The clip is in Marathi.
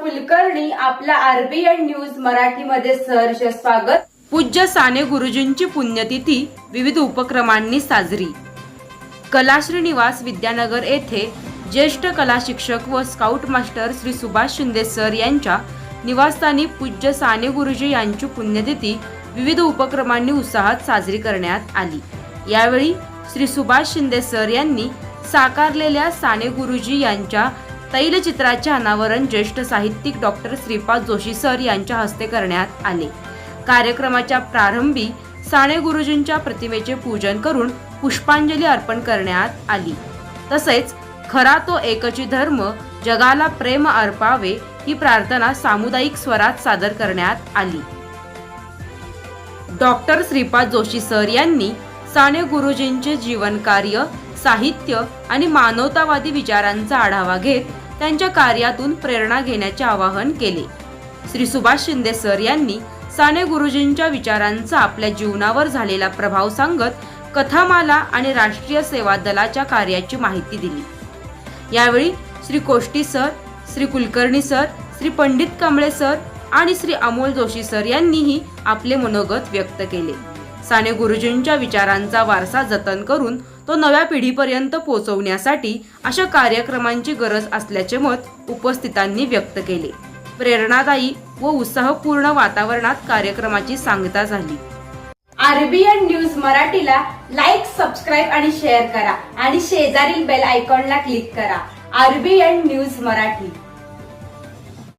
कुलकर्णी आपला आरबीएन न्यूज मराठीमध्ये सहर्ष स्वागत। पूज्य साने गुरुजींची पुण्यतिथी विविध उपक्रमांनी साजरी। कलाश्री निवास विद्यानगर येथे ज्येष्ठ कला शिक्षक व scout master Shri Subhash Shinde sir यांच्या निवासस्थानी पूज्य साने गुरुजी यांची पुण्यतिथी विविध उपक्रमांनी उत्साहात साजरी करण्यात आली। यावेळी श्री सुभाष शिंदे सर यांनी साकारलेल्या साने गुरुजी यांच्या तैलचित्राचे अनावरण ज्येष्ठ साहित्यिक डॉक्टर श्रीपाद जोशी सर यांच्या हस्ते करण्यात आले। कार्यक्रमाच्या प्रारंभी साने गुरुजींच्या प्रतिमेचे पूजन करून पुष्पांजली अर्पण करण्यात आली। तसेच खरा तो एकची धर्म जगाला प्रेम अर्पावे ही प्रार्थना सामुदायिक स्वरात सादर करण्यात आली। डॉक्टर श्रीपाद जोशी सर यांनी साने गुरुजींचे जीवन कार्य, साहित्य आणि मानवतावादी विचारांचा आढावा घेत त्यांच्या कार्यातून प्रेरणा घेण्याचे आवाहन केले। श्री सुभाष शिंदे सर यांनी साने गुरुजींच्या विचारांचा आपल्या जीवनावर झालेला प्रभाव सांगत कथामाला आणि राष्ट्रीय सेवा दलाच्या कार्याची माहिती दिली। यावेळी Shri Koshti sir, Shri Kulkarni sir, Shri Pandit Kamble sir आणि श्री अमोल जोशी सर यांनीही आपले मनोगत व्यक्त केले। साने गुरुजींच्या विचारांचा वारसा जतन करून तो नव्या पिढीपर्यंत पोहोचवण्यासाठी अशा कार्यक्रमांची गरज असल्याचे मत उपस्थितांनी व्यक्त केले। प्रेरणादायी व उत्साहपूर्ण वातावरणात कार्यक्रमाची सांगता झाली। आरबीएन न्यूज मराठीला लाईक, सबस्क्राईब आणि शेअर करा आणि शेजारील बेल आयकॉनला क्लिक करा। RBN news Marathi.